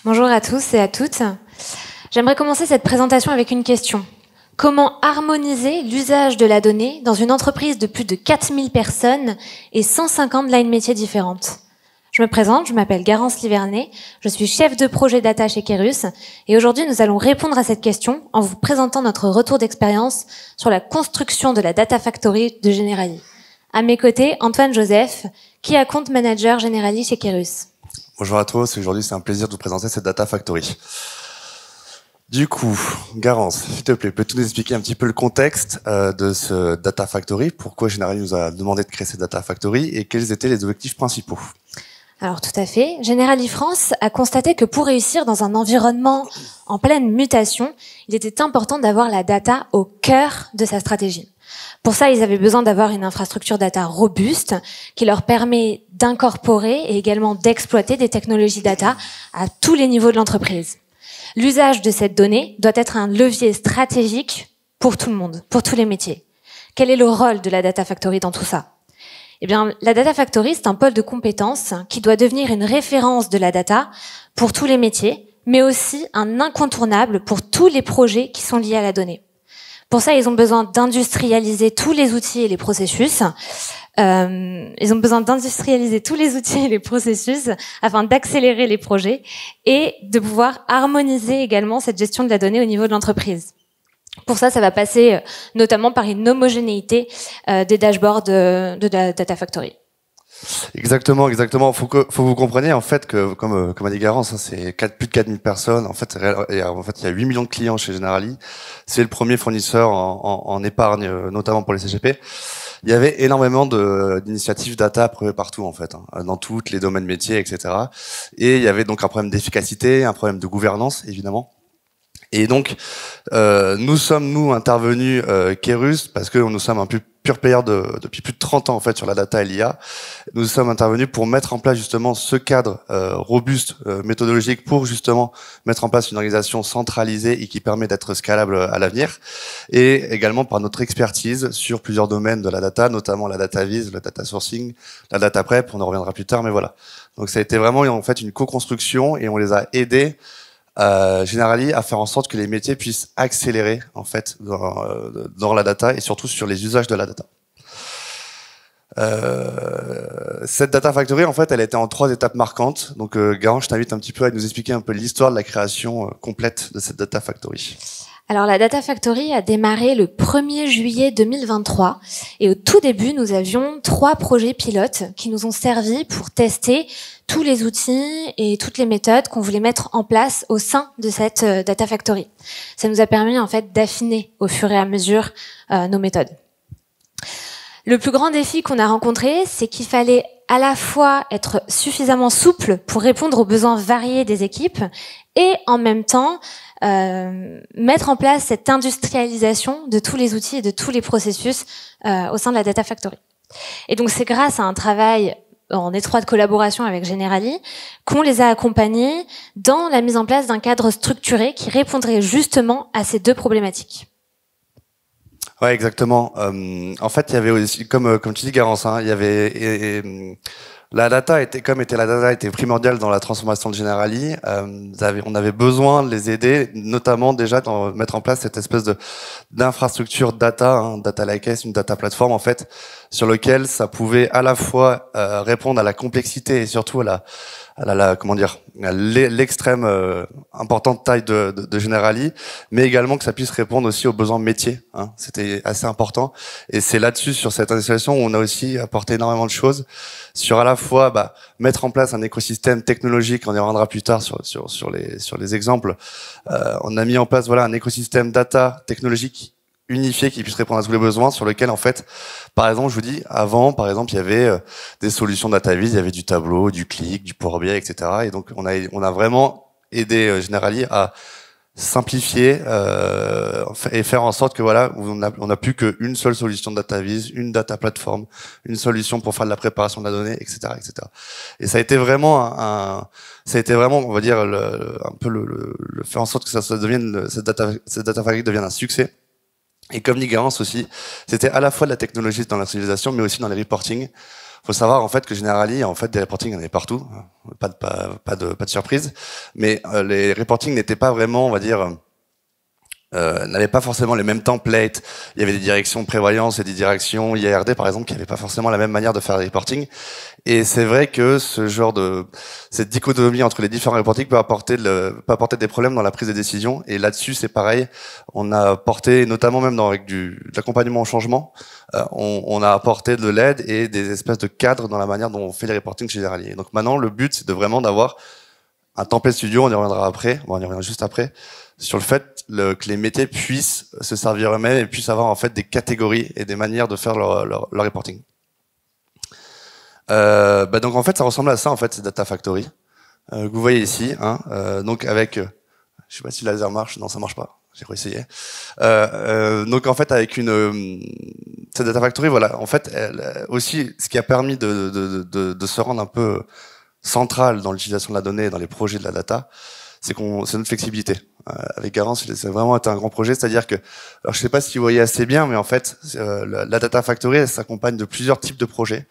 Bonjour à tous et à toutes. J'aimerais commencer cette présentation avec une question. Comment harmoniser l'usage de la donnée dans une entreprise de plus de 4000 personnes et 150 lines métiers différentes? Je me présente, je m'appelle Garance Livernet, je suis chef de projet data chez Kerus et aujourd'hui nous allons répondre à cette question en vous présentant notre retour d'expérience sur la construction de la Data Factory de Generali. À mes côtés, Antoine Joseph, qui est Account Manager Generali chez Kerus. Bonjour à tous, aujourd'hui c'est un plaisir de vous présenter cette Data Factory. Du coup, Garance, s'il te plaît, peux-tu nous expliquer un petit peu le contexte de ce Data Factory, pourquoi Generali nous a demandé de créer cette Data Factory et quels étaient les objectifs principaux? Alors tout à fait, Generali France a constaté que pour réussir dans un environnement en pleine mutation, il était important d'avoir la data au cœur de sa stratégie. Pour ça, ils avaient besoin d'avoir une infrastructure data robuste qui leur permet d'incorporer et également d'exploiter des technologies data à tous les niveaux de l'entreprise. L'usage de cette donnée doit être un levier stratégique pour tout le monde, pour tous les métiers. Quel est le rôle de la Data Factory dans tout ça? Eh bien, la Data Factory, c'est un pôle de compétences qui doit devenir une référence de la data pour tous les métiers, mais aussi un incontournable pour tous les projets qui sont liés à la donnée. Pour ça, ils ont besoin d'industrialiser tous les outils et les processus. Afin d'accélérer les projets et de pouvoir harmoniser également cette gestion de la donnée au niveau de l'entreprise. Pour ça, ça va passer notamment par une homogénéité des dashboards de la Data Factory. Exactement. Faut que vous compreniez en fait que, comme a dit Garance, c'est plus de 4000 personnes. En fait, il y a 8 millions de clients chez Generali. C'est le premier fournisseur en épargne, notamment pour les CGP. Il y avait énormément d'initiatives data prévues partout en fait, dans tous les domaines métiers, etc. Et il y avait donc un problème d'efficacité, un problème de gouvernance évidemment. Et donc, nous sommes intervenus Kerus parce que nous sommes un pure player depuis plus de 30 ans en fait sur la data et l'IA. Nous sommes intervenus pour mettre en place justement ce cadre robuste méthodologique pour justement mettre en place une organisation centralisée et qui permet d'être scalable à l'avenir, et également par notre expertise sur plusieurs domaines de la data, notamment la data vis, le data sourcing, la data prep. On en reviendra plus tard, mais voilà. Donc ça a été vraiment en fait une co-construction et on les a aidés Generali à faire en sorte que les métiers puissent accélérer en fait dans la data et surtout sur les usages de la data. Cette Data Factory en fait elle a été en 3 étapes marquantes. Donc Garance, je t'invite un petit peu à nous expliquer un peu l'histoire de la création complète de cette Data Factory. Alors la Data Factory a démarré le 1er juillet 2023 et au tout début nous avions 3 projets pilotes qui nous ont servi pour tester tous les outils et toutes les méthodes qu'on voulait mettre en place au sein de cette Data Factory. Ça nous a permis en fait d'affiner au fur et à mesure nos méthodes. Le plus grand défi qu'on a rencontré, c'est qu'il fallait à la fois être suffisamment souple pour répondre aux besoins variés des équipes et en même temps mettre en place cette industrialisation de tous les outils et de tous les processus au sein de la Data Factory. Et donc c'est grâce à un travail en étroite collaboration avec Generali qu'on les a accompagnés dans la mise en place d'un cadre structuré qui répondrait justement à ces 2 problématiques. Ouais, exactement. En fait, il y avait aussi, comme tu dis, Garance, il y avait la data était primordiale dans la transformation de Generali. On avait besoin de les aider, notamment déjà de mettre en place cette espèce d'infrastructure data, data lakehouse, une data plateforme en fait, sur lequel ça pouvait à la fois répondre à la complexité et surtout à l'extrême importante taille de Generali, mais également que ça puisse répondre aussi aux besoins métiers. C'était assez important. Et c'est là-dessus, sur cette installation, où on a aussi apporté énormément de choses sur à la fois mettre en place un écosystème technologique. On y reviendra plus tard sur les exemples. On a mis en place un écosystème data technologique unifié qui puisse répondre à tous les besoins, sur lequel en fait, par exemple, je vous dis, avant, par exemple, il y avait des solutions DataVis, il y avait du Tableau, du Qlik, du Power BI, etc. Et donc on a vraiment aidé Generali à simplifier et faire en sorte que on n'a plus qu'une seule solution de DataVis, une data plateforme, une solution pour faire de la préparation de la donnée, etc., etc. Et ça a été vraiment on va dire le faire en sorte que ça devienne cette data factory devienne un succès. Et comme dit Garance aussi, c'était à la fois de la technologie dans la civilisation, mais aussi dans les reporting. Faut savoir en fait que Generali, en fait, des reporting, il y en avait partout, pas de surprise, mais les reporting n'étaient pas vraiment, on va dire, n'avaient pas forcément les mêmes templates. Il y avait des directions prévoyance et des directions IARD, par exemple, qui n'avaient pas forcément la même manière de faire des reporting. Et c'est vrai que cette dichotomie entre les différents reporting peut apporter des problèmes dans la prise de décision. Et là-dessus, c'est pareil. On a apporté, notamment même avec de l'accompagnement au changement, on a apporté de l'aide et des espèces de cadres dans la manière dont on fait les reporting chez Generali. Donc maintenant, le but, c'est de vraiment d'avoir un template studio, on y reviendra après, on y reviendra juste après, sur le fait que les métiers puissent se servir eux-mêmes et puissent avoir en fait des catégories et des manières de faire leur reporting. Donc en fait, ça ressemble à ça en fait, ces Data Factory que vous voyez ici. Donc avec, je sais pas si le laser marche, non ça marche pas, j'ai réessayé. Donc en fait avec cette Data Factory, voilà, en fait, aussi ce qui a permis de se rendre un peu central dans l'utilisation de la donnée et dans les projets de la data, c'est notre flexibilité. Avec Garance, c'est vraiment été un grand projet, c'est-à-dire que, alors je sais pas si vous voyez assez bien, mais en fait, la Data Factory, elle s'accompagne de plusieurs types de projets.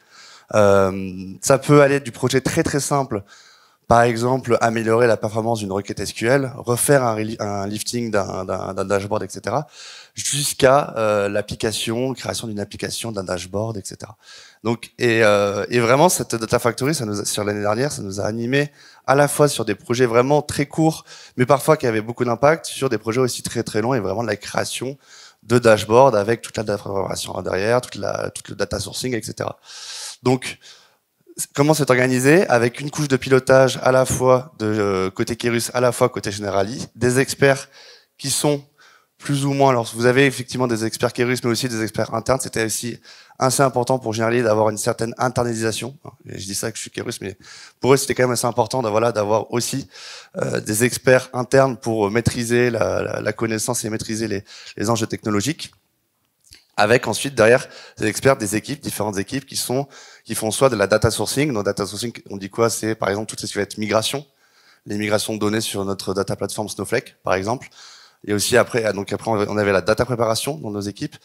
Ça peut aller du projet très très simple, par exemple améliorer la performance d'une requête SQL, refaire un lifting d'un dashboard, etc., jusqu'à création d'une application, d'un dashboard, etc. Donc et vraiment cette Data Factory, sur l'année dernière, ça nous a animé à la fois sur des projets vraiment très courts, mais parfois qui avaient beaucoup d'impact, sur des projets aussi très très longs et vraiment de la création de dashboard avec toute la data préparation derrière, tout le data sourcing, etc. Donc comment c'est organisé? Avec une couche de pilotage à la fois de côté Kerus, à la fois côté Generali, des experts qui sont plus ou moins, alors vous avez effectivement des experts Kerus, mais aussi des experts internes. C'était aussi assez important pour Generali d'avoir une certaine internalisation. Et je dis ça que je suis Kerus, mais pour eux c'était quand même assez important d'avoir aussi des experts internes pour maîtriser la connaissance et maîtriser les enjeux technologiques. Avec ensuite derrière des experts des équipes, différentes équipes qui font soit de la data sourcing. Dans data sourcing, on dit quoi? C'est par exemple tout ce qui va être migration, les migrations de données sur notre data platform Snowflake, par exemple. Et aussi après on avait la data préparation dans nos équipes.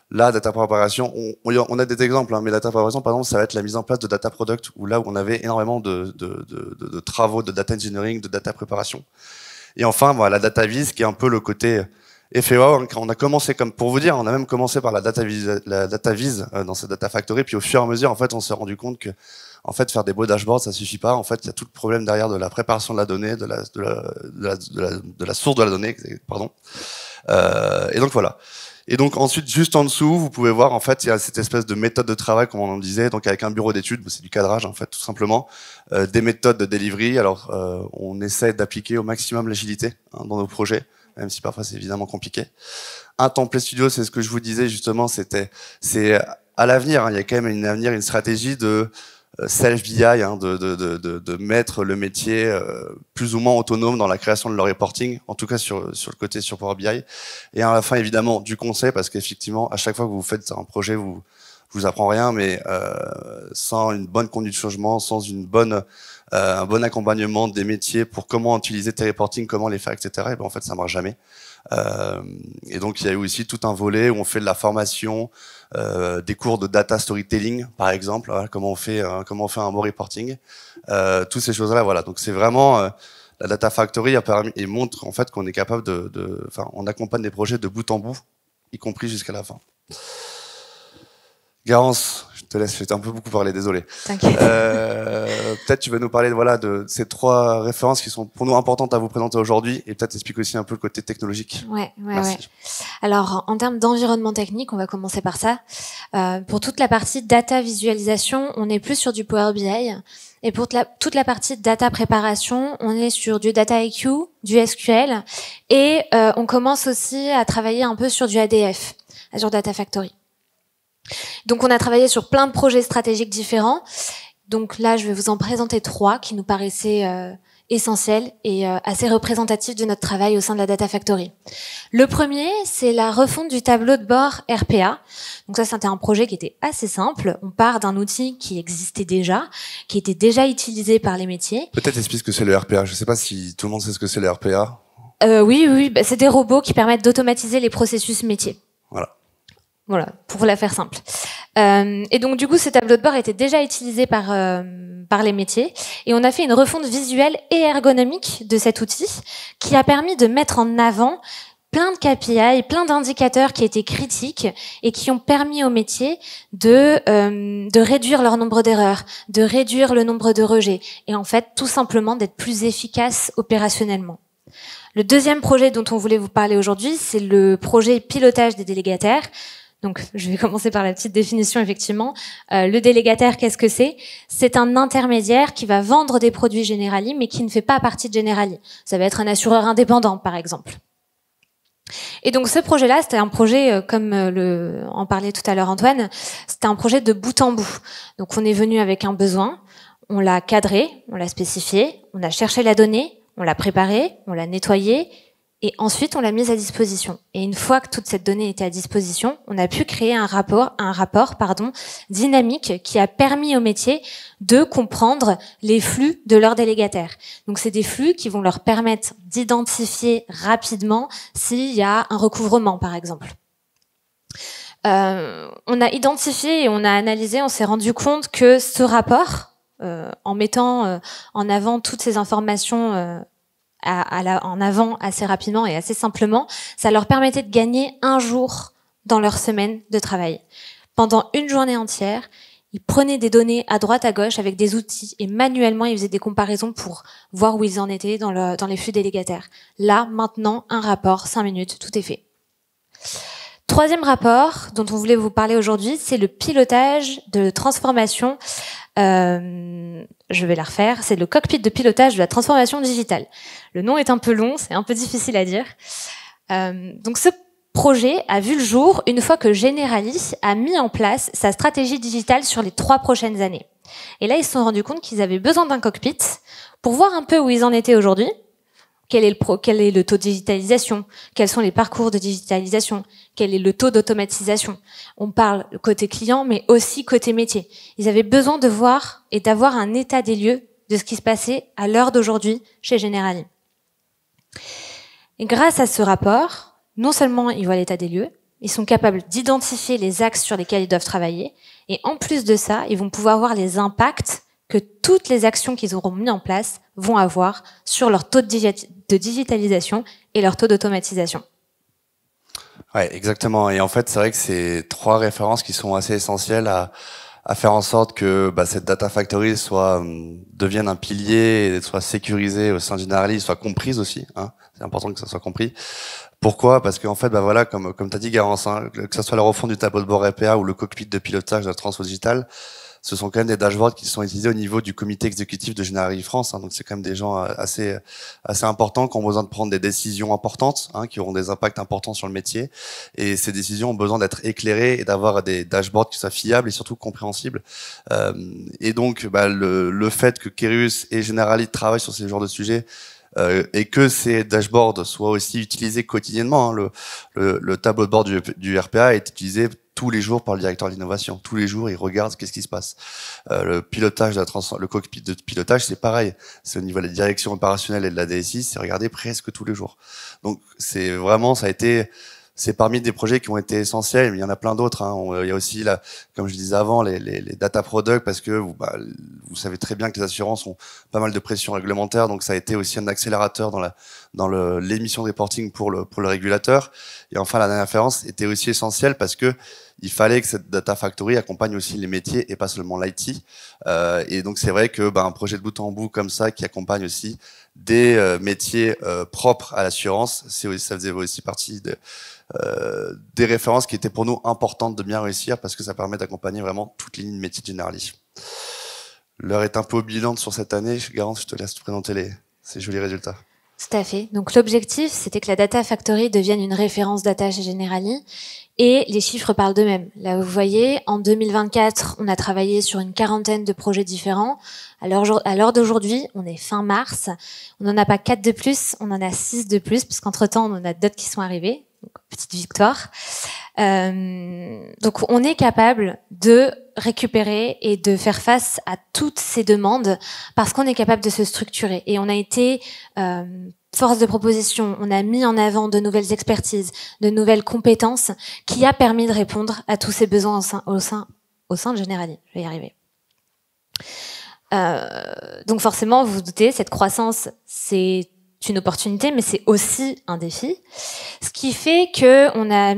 La data préparation, on a des exemples, mais data préparation, par exemple, ça va être la mise en place de data product, où là où on avait énormément de travaux de data engineering, de data préparation. Et enfin, voilà, la data vis, qui est un peu le côté effet wow. On a commencé, comme pour vous dire, on a même commencé par la data vis dans cette data factory, puis au fur et à mesure, en fait, on s'est rendu compte que, en fait, faire des beaux dashboards, ça suffit pas. En fait, il y a tout le problème derrière de la préparation de la donnée, de la source de la donnée, pardon. Et donc voilà. Et donc ensuite, juste en dessous, vous pouvez voir, en fait, il y a cette espèce de méthode de travail, comme on en disait, donc avec un bureau d'études, c'est du cadrage, en fait, tout simplement, des méthodes de delivery. Alors, on essaie d'appliquer au maximum l'agilité dans nos projets, même si parfois c'est évidemment compliqué. Un template studio, c'est ce que je vous disais justement, c'est à l'avenir, il y a quand même une stratégie de self-BI, de mettre le métier plus ou moins autonome dans la création de leur reporting, en tout cas sur le côté sur Power BI. Et à la fin, évidemment, du conseil, parce qu'effectivement, à chaque fois que vous faites un projet, je vous apprends rien, mais sans une bonne conduite de changement, sans un bon accompagnement des métiers pour comment utiliser tes reporting, comment les faire, etc., et ben en fait, ça marche jamais. Et donc, il y a eu aussi tout un volet où on fait de la formation, des cours de data storytelling, par exemple, voilà, comment on fait un bon reporting, toutes ces choses-là, voilà. Donc, c'est vraiment la Data Factory a permis et montre en fait qu'on est capable on accompagne des projets de bout en bout, y compris jusqu'à la fin. Garance, je te laisse, j'ai un peu beaucoup parlé, désolé. T'inquiète. Peut-être tu vas nous parler de ces 3 références qui sont pour nous importantes à vous présenter aujourd'hui et peut-être expliquer aussi un peu le côté technologique. Ouais. Merci. Alors, en termes d'environnement technique, on va commencer par ça. Pour toute la partie data visualisation, on est plus sur du Power BI. Et pour toute la partie data préparation, on est sur du Data IQ, du SQL. Et on commence aussi à travailler un peu sur du ADF, Azure Data Factory. Donc on a travaillé sur plein de projets stratégiques différents. Donc là, je vais vous en présenter 3 qui nous paraissaient essentiels et assez représentatifs de notre travail au sein de la Data Factory. Le premier, c'est la refonte du tableau de bord RPA. Donc ça, c'était un projet qui était assez simple. On part d'un outil qui existait déjà, qui était déjà utilisé par les métiers. Peut-être explique ce que c'est le RPA. Je ne sais pas si tout le monde sait ce que c'est le RPA. Oui, c'est des robots qui permettent d'automatiser les processus métiers. Voilà. Voilà, pour la faire simple. Et donc du coup, ce tableau de bord était déjà utilisé par les métiers, et on a fait une refonte visuelle et ergonomique de cet outil qui a permis de mettre en avant plein de KPI, plein d'indicateurs qui étaient critiques et qui ont permis aux métiers de réduire leur nombre d'erreurs, de réduire le nombre de rejets, et en fait tout simplement d'être plus efficaces opérationnellement. Le deuxième projet dont on voulait vous parler aujourd'hui, c'est le projet pilotage des délégataires. Donc, je vais commencer par la petite définition, effectivement. Le délégataire, qu'est-ce que c'est? C'est un intermédiaire qui va vendre des produits Generali, mais qui ne fait pas partie de Generali. Ça va être un assureur indépendant, par exemple. Et donc, ce projet-là, c'était un projet, comme en parlait tout à l'heure Antoine, c'était un projet de bout en bout. Donc, on est venu avec un besoin, on l'a cadré, on l'a spécifié, on a cherché la donnée, on l'a préparée, on l'a nettoyée, et ensuite, on l'a mise à disposition. Et une fois que toute cette donnée était à disposition, on a pu créer un rapport dynamique qui a permis aux métiers de comprendre les flux de leurs délégataires. Donc, c'est des flux qui vont leur permettre d'identifier rapidement s'il y a un recouvrement, par exemple. On a identifié et on a analysé, on s'est rendu compte que ce rapport, en mettant en avant toutes ces informations en avant assez rapidement et assez simplement, ça leur permettait de gagner un jour dans leur semaine de travail. Pendant une journée entière, ils prenaient des données à droite à gauche avec des outils et manuellement ils faisaient des comparaisons pour voir où ils en étaient dans les flux délégataires. Là, maintenant, un rapport, 5 minutes, tout est fait. Troisième rapport dont on voulait vous parler aujourd'hui, c'est le pilotage de transformation. Je vais la refaire. C'est le cockpit de pilotage de la transformation digitale. Le nom est un peu long, c'est un peu difficile à dire. Donc ce projet a vu le jour une fois que Generali a mis en place sa stratégie digitale sur les 3 prochaines années. Et là, ils se sont rendus compte qu'ils avaient besoin d'un cockpit pour voir un peu où ils en étaient aujourd'hui. Quel est le taux de digitalisation? Quels sont les parcours de digitalisation? Quel est le taux d'automatisation? On parle côté client, mais aussi côté métier. Ils avaient besoin de voir et d'avoir un état des lieux de ce qui se passait à l'heure d'aujourd'hui chez Generali. Et grâce à ce rapport, non seulement ils voient l'état des lieux, ils sont capables d'identifier les axes sur lesquels ils doivent travailler, et en plus de ça, ils vont pouvoir voir les impacts que toutes les actions qu'ils auront mis en place vont avoir sur leur taux de digitalisation et leur taux d'automatisation. Ouais, exactement. Et en fait, c'est vrai que c'est 3 références qui sont assez essentielles à faire en sorte que cette data factory devienne un pilier et soit sécurisée au sein de Generali, soit comprise aussi. Hein. C'est important que ça soit compris. Pourquoi? Parce qu'en fait, voilà, comme t'as dit, Garance, hein, que ce soit la refonte du tableau de bord RPA ou le cockpit de pilotage de la transfo digitale, ce sont quand même des dashboards qui sont utilisés au niveau du comité exécutif de Generali France. Hein, donc c'est quand même des gens assez importants qui ont besoin de prendre des décisions importantes, hein, qui auront des impacts importants sur le métier. Et ces décisions ont besoin d'être éclairées et d'avoir des dashboards qui soient fiables et surtout compréhensibles. Et donc le fait que Kereus et Generali travaillent sur ces genres de sujets, et que ces dashboards soient aussi utilisés quotidiennement. Hein. Le tableau de bord du RPA est utilisé tous les jours par le directeur de l'innovation. Tous les jours, il regarde qu'est-ce qui se passe. Le pilotage, le cockpit de pilotage, c'est pareil. C'est au niveau de la direction opérationnelle et de la DSI, c'est regardé presque tous les jours. Donc, c'est vraiment, c'est parmi des projets qui ont été essentiels, mais il y en a plein d'autres. Hein. Il y a aussi, comme je disais avant, les data products, parce que vous savez très bien que les assurances ont pas mal de pression réglementaire, donc ça a été aussi un accélérateur dans l'émission de reporting pour le régulateur. Et enfin, la dernière référence était aussi essentielle parce que il fallait que cette data factory accompagne aussi les métiers et pas seulement l'IT. Et donc c'est vrai que un projet de bout en bout comme ça qui accompagne aussi des métiers propres à l'assurance, ça faisait aussi partie des références qui étaient pour nous importantes de bien réussir parce que ça permet d'accompagner vraiment toutes les lignes de métiers de Generali. L'heure est un peu bilan sur cette année. Garance, je te laisse te présenter ces jolis résultats. Tout à fait. Donc l'objectif, c'était que la Data Factory devienne une référence data chez Generali. Et les chiffres parlent d'eux-mêmes. Là, vous voyez, en 2024, on a travaillé sur une 40aine de projets différents. À l'heure d'aujourd'hui, on est fin mars. On n'en a pas 4 de plus, on en a 6 de plus, puisqu'entre-temps, on en a d'autres qui sont arrivés. Donc, petite victoire. Donc, on est capable de récupérer et de faire face à toutes ces demandes parce qu'on est capable de se structurer. Et on a été force de proposition, on a mis en avant de nouvelles expertises, de nouvelles compétences qui a permis de répondre à tous ces besoins au sein au sein de Generali. Je vais y arriver. Donc forcément, vous vous doutez, cette croissance, c'est une opportunité, mais c'est aussi un défi. Ce qui fait que on a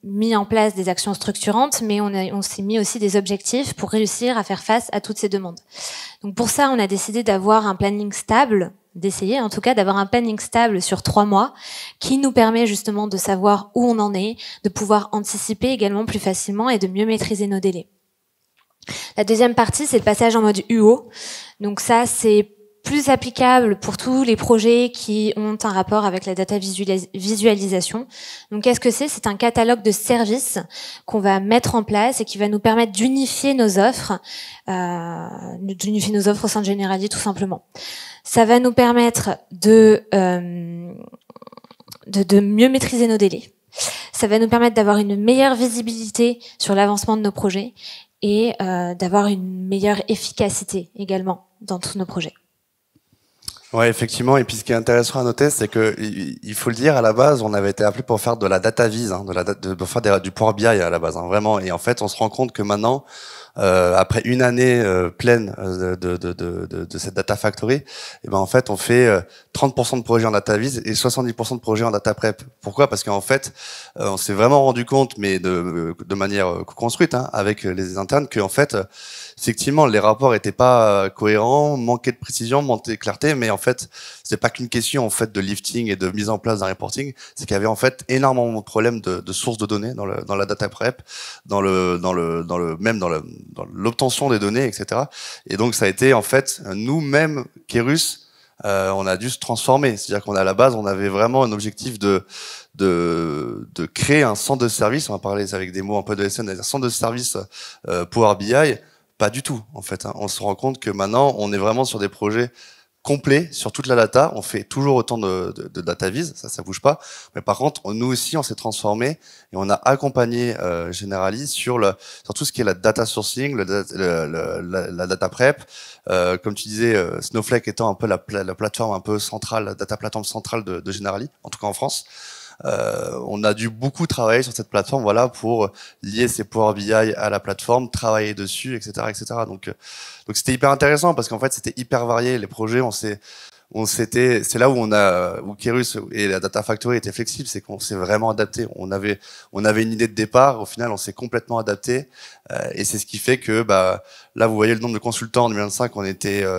mis en place des actions structurantes, mais on s'est mis aussi des objectifs pour réussir à faire face à toutes ces demandes. Donc pour ça, on a décidé d'avoir un planning stable, d'essayer en tout cas d'avoir un planning stable sur 3 mois, qui nous permet justement de savoir où on en est, de pouvoir anticiper également plus facilement et de mieux maîtriser nos délais. La deuxième partie, c'est le passage en mode UO. Donc ça, c'est plus applicable pour tous les projets qui ont un rapport avec la data visualisation. Donc qu'est-ce que c'est ? C'est un catalogue de services qu'on va mettre en place et qui va nous permettre d'unifier nos offres au sein de Generali tout simplement. Ça va nous permettre de mieux maîtriser nos délais. Ça va nous permettre d'avoir une meilleure visibilité sur l'avancement de nos projets et d'avoir une meilleure efficacité également dans tous nos projets. Ouais, effectivement. Et puis, ce qui est intéressant à noter, c'est que il faut le dire, à la base, on avait été appelé pour faire de la data vise, pour faire du Power BI à la base, vraiment. Et en fait, on se rend compte que maintenant, après une année pleine de cette data factory, et ben en fait, on fait 30% de projets en data vise et 70% de projets en data prep. Pourquoi ? Parce qu'en fait, on s'est vraiment rendu compte, mais de manière construite, avec les internes, que en fait, effectivement, les rapports étaient pas cohérents, manquaient de précision, manquaient de clarté, mais en fait, c'est pas qu'une question en fait de lifting et de mise en place d'un reporting, c'est qu'il y avait en fait énormément de problèmes de sources de données dans la data prep, dans l'obtention des données, etc. Et donc ça a été en fait nous-mêmes, Kerus, on a dû se transformer. C'est-à-dire qu'on à la base, on avait vraiment un objectif de créer un centre de service. On va parler avec des mots un peu de SN, un centre de service Power BI. Pas du tout, en fait. On se rend compte que maintenant, on est vraiment sur des projets complets sur toute la data. On fait toujours autant de data vise, ça bouge pas. Mais par contre, nous aussi, on s'est transformé et on a accompagné Generali sur tout ce qui est la data sourcing, la data prep. Comme tu disais, Snowflake étant un peu la plateforme un peu centrale, la data plateforme centrale de Generali, en tout cas en France. On a dû beaucoup travailler sur cette plateforme, voilà, pour lier ces Power BI à la plateforme, travailler dessus, etc., etc. Donc c'était hyper intéressant parce qu'en fait c'était hyper varié les projets. C'est là où Kerus et la Data Factory étaient flexibles, c'est qu'on s'est vraiment adapté. On avait une idée de départ, au final on s'est complètement adapté, et c'est ce qui fait que là vous voyez le nombre de consultants en 2025,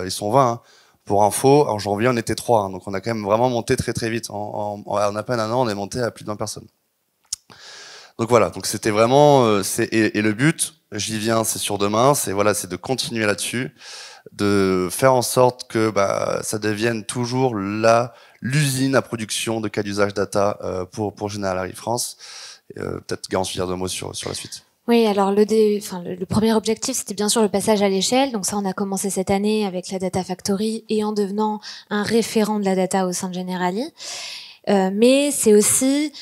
ils sont 20. Pour info, en janvier, on était 3, donc on a quand même vraiment monté très très vite. En à peine un an, on est monté à plus de 20 personnes. Donc voilà, donc c'était vraiment et le but, j'y viens, c'est sur demain, c'est de continuer là-dessus, de faire en sorte que ça devienne toujours l'usine à production de cas d'usage data pour Generali France. Peut-être Garance dire 2 mots sur la suite. Oui, alors le premier objectif, c'était bien sûr le passage à l'échelle. Donc ça, on a commencé cette année avec la Data Factory et en devenant un référent de la data au sein de Generali. Mais c'est aussi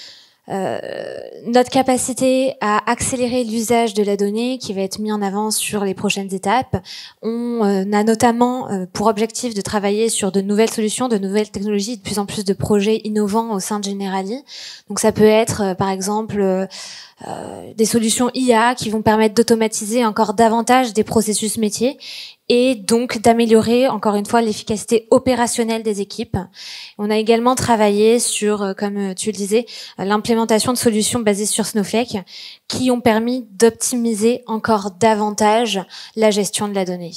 notre capacité à accélérer l'usage de la donnée qui va être mis en avant sur les prochaines étapes. On a notamment pour objectif de travailler sur de nouvelles solutions, de nouvelles technologies, de plus en plus de projets innovants au sein de Generali. Donc ça peut être par exemple des solutions IA qui vont permettre d'automatiser encore davantage des processus métiers et donc d'améliorer encore une fois l'efficacité opérationnelle des équipes. On a également travaillé sur, comme tu le disais, l'implémentation de solutions basées sur Snowflake qui ont permis d'optimiser encore davantage la gestion de la donnée.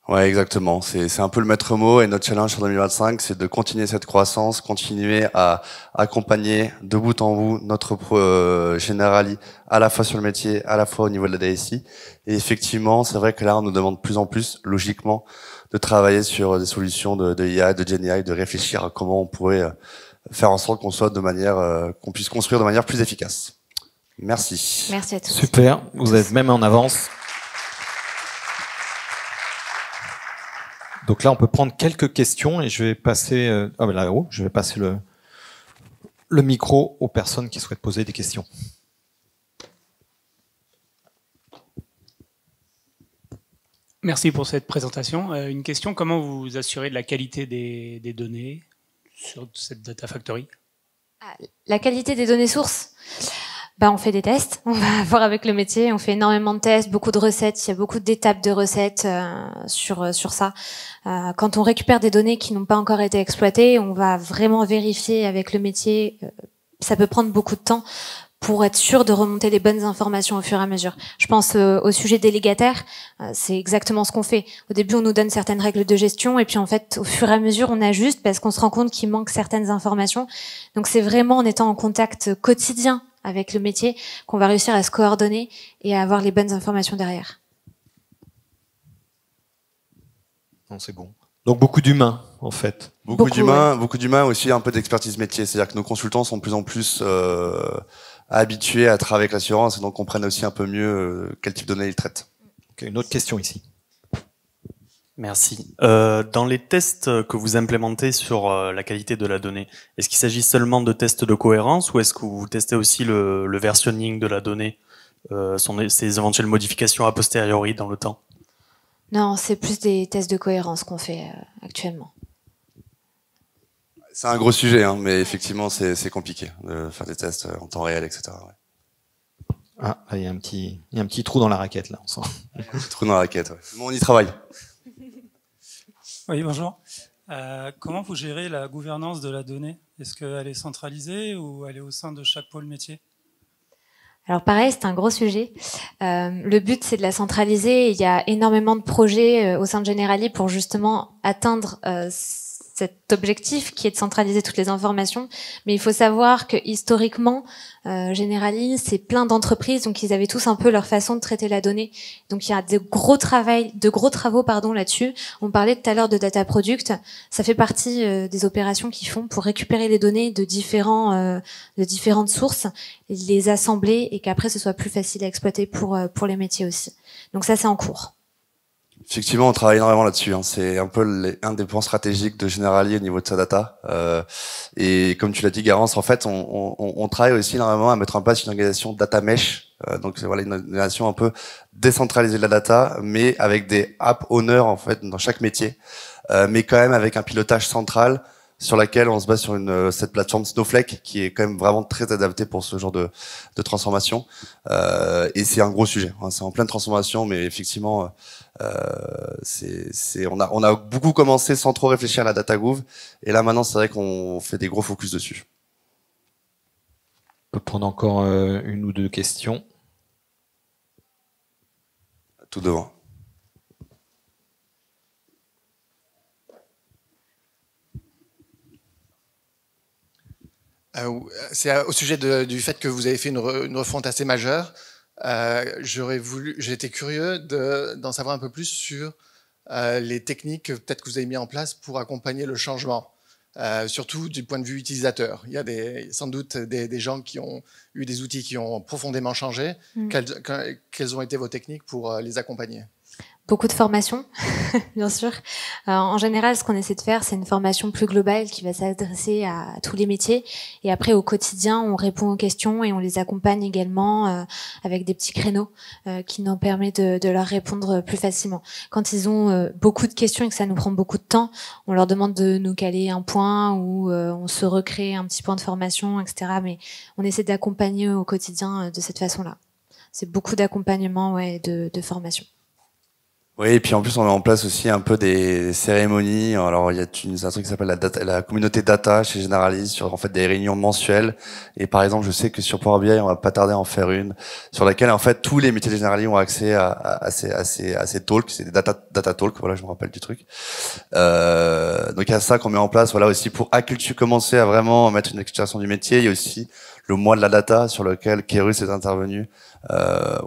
Ouais, exactement. C'est un peu le maître mot et notre challenge sur 2025, c'est de continuer cette croissance, continuer à accompagner de bout en bout notre Generali à la fois sur le métier, à la fois au niveau de la DSI. Et effectivement, c'est vrai que là, on nous demande de plus en plus, logiquement, de travailler sur des solutions de IA, de GenAI, de réfléchir à comment on pourrait faire en sorte qu'on puisse construire de manière plus efficace. Merci. Merci à tous. Super. Vous êtes même en avance. Donc là, on peut prendre quelques questions et je vais passer là-haut, je vais passer le micro aux personnes qui souhaitent poser des questions. Merci pour cette présentation. Une question, comment vous assurez de la qualité des données sur cette Data Factory ? La qualité des données sources. On fait des tests, on va voir avec le métier, on fait énormément de tests, beaucoup de recettes, il y a beaucoup d'étapes de recettes sur ça. Quand on récupère des données qui n'ont pas encore été exploitées, on va vraiment vérifier avec le métier. Ça peut prendre beaucoup de temps pour être sûr de remonter les bonnes informations au fur et à mesure. Je pense au sujet délégataire, c'est exactement ce qu'on fait. Au début, on nous donne certaines règles de gestion et puis en fait, au fur et à mesure, on ajuste parce qu'on se rend compte qu'il manque certaines informations. Donc c'est vraiment en étant en contact quotidien avec le métier qu'on va réussir à se coordonner et à avoir les bonnes informations derrière. Non, c'est bon. Donc beaucoup d'humains, en fait. Beaucoup d'humains aussi, un peu d'expertise métier. C'est-à-dire que nos consultants sont de plus en plus habitués à travailler avec l'assurance et donc comprennent aussi un peu mieux quel type de données ils traitent. Okay, une autre question ici. Merci. Dans les tests que vous implémentez sur la qualité de la donnée, est-ce qu'il s'agit seulement de tests de cohérence ou est-ce que vous testez aussi le versionning de la donnée, ces éventuelles modifications a posteriori dans le temps? Non, c'est plus des tests de cohérence qu'on fait actuellement. C'est un gros sujet, hein, mais effectivement, c'est compliqué de faire des tests en temps réel, etc. Ouais. Ah, il y a un petit trou dans la raquette, là, on sent. Un petit trou dans la raquette, ouais. Bon, on y travaille. Oui, bonjour. Comment vous gérez la gouvernance de la donnée? Est-ce qu'elle est centralisée ou elle est au sein de chaque pôle métier? Alors pareil, c'est un gros sujet. Le but, c'est de la centraliser. Il y a énormément de projets au sein de Generali pour justement atteindre cet objectif qui est de centraliser toutes les informations. Mais il faut savoir que historiquement, Generali, c'est plein d'entreprises, donc ils avaient tous un peu leur façon de traiter la donnée. Donc il y a de gros travaux là-dessus. On parlait tout à l'heure de data product. Ça fait partie des opérations qu'ils font pour récupérer les données de différentes sources, les assembler et qu'après ce soit plus facile à exploiter pour les métiers aussi. Donc ça, c'est en cours. Effectivement, on travaille énormément là-dessus. Hein. C'est un peu un des points stratégiques de Generali au niveau de sa data. Et comme tu l'as dit, Garance, en fait, on travaille aussi énormément à mettre en place une organisation data mesh. Donc voilà, une organisation un peu décentralisée de la data, mais avec des app owners en fait dans chaque métier, mais quand même avec un pilotage central sur laquelle on se base sur cette plateforme Snowflake qui est quand même vraiment très adaptée pour ce genre de transformation. Et c'est un gros sujet. Hein. C'est en pleine transformation, mais effectivement, on a beaucoup commencé sans trop réfléchir à la data gouv, et là maintenant c'est vrai qu'on fait des gros focus dessus. On peut prendre encore une ou deux questions. Tout devant. C'est au sujet du fait que vous avez fait une refonte assez majeure. J'ai été curieux d'en savoir un peu plus sur les techniques peut-être que vous avez mis en place pour accompagner le changement, surtout du point de vue utilisateur. Il y a sans doute des gens qui ont eu des outils qui ont profondément changé. Quelles ont été vos techniques pour les accompagner? Beaucoup de formations, bien sûr. En général, ce qu'on essaie de faire, c'est une formation plus globale qui va s'adresser à tous les métiers. Et après, au quotidien, on répond aux questions et on les accompagne également avec des petits créneaux qui nous permettent de leur répondre plus facilement. Quand ils ont beaucoup de questions et que ça nous prend beaucoup de temps, on leur demande de nous caler un point ou on se recrée un petit point de formation, etc. Mais on essaie d'accompagner au quotidien de cette façon-là. C'est beaucoup d'accompagnement, ouais, de formation. Oui, et puis en plus on met en place aussi un peu des cérémonies. Alors il y a un truc qui s'appelle la communauté data chez Generali, sur en fait des réunions mensuelles. Et par exemple, je sais que sur Power BI, on va pas tarder à en faire une sur laquelle en fait tous les métiers de Generali ont accès à ces talks, c'est des data talks. Voilà, je me rappelle du truc. Donc il y a ça qu'on met en place, voilà, aussi pour commencer à vraiment mettre une explication du métier. Il y a aussi le mois de la data sur lequel Kerus est intervenu.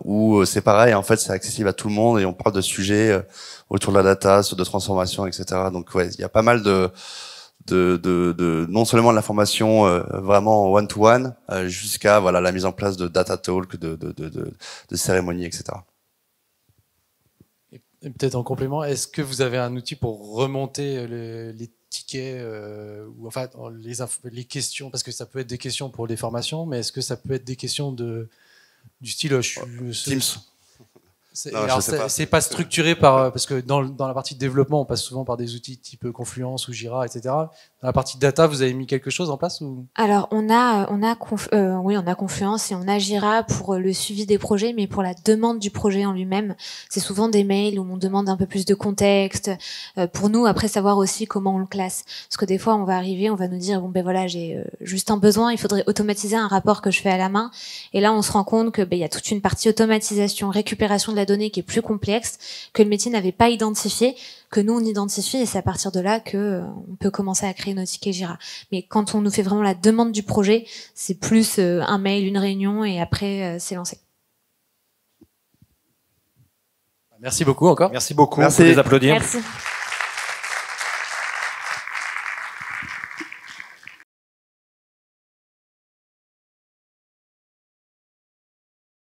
Où c'est pareil, en fait, c'est accessible à tout le monde et on parle de sujets autour de la data, de transformation, etc. Donc, ouais, il y a pas mal de non seulement de la formation vraiment one-to-one, jusqu'à voilà la mise en place de data talk, de cérémonies, etc. Et peut-être en complément, est-ce que vous avez un outil pour remonter les tickets ou enfin les questions, parce que ça peut être des questions pour les formations, mais est-ce que ça peut être des questions du style Teams. C'est pas structuré parce que dans la partie développement, on passe souvent par des outils type Confluence ou Jira, etc. Dans la partie data, vous avez mis quelque chose en place ou? Alors, on a Confluence et on a Jira pour le suivi des projets, mais pour la demande du projet en lui-même, c'est souvent des mails où on demande un peu plus de contexte, pour nous, après savoir aussi comment on le classe. Parce que des fois, on va arriver, on va nous dire, bon ben voilà, j'ai juste un besoin, il faudrait automatiser un rapport que je fais à la main. Et là, on se rend compte que il y a toute une partie automatisation, récupération de la donnée qui est plus complexe, que le métier n'avait pas identifié, que nous on identifie, et c'est à partir de là que on peut commencer à créer nos tickets Jira. Mais quand on nous fait vraiment la demande du projet, c'est plus un mail, une réunion, et après c'est lancé. Merci beaucoup encore. Merci beaucoup. Merci. On peut les applaudir. Merci.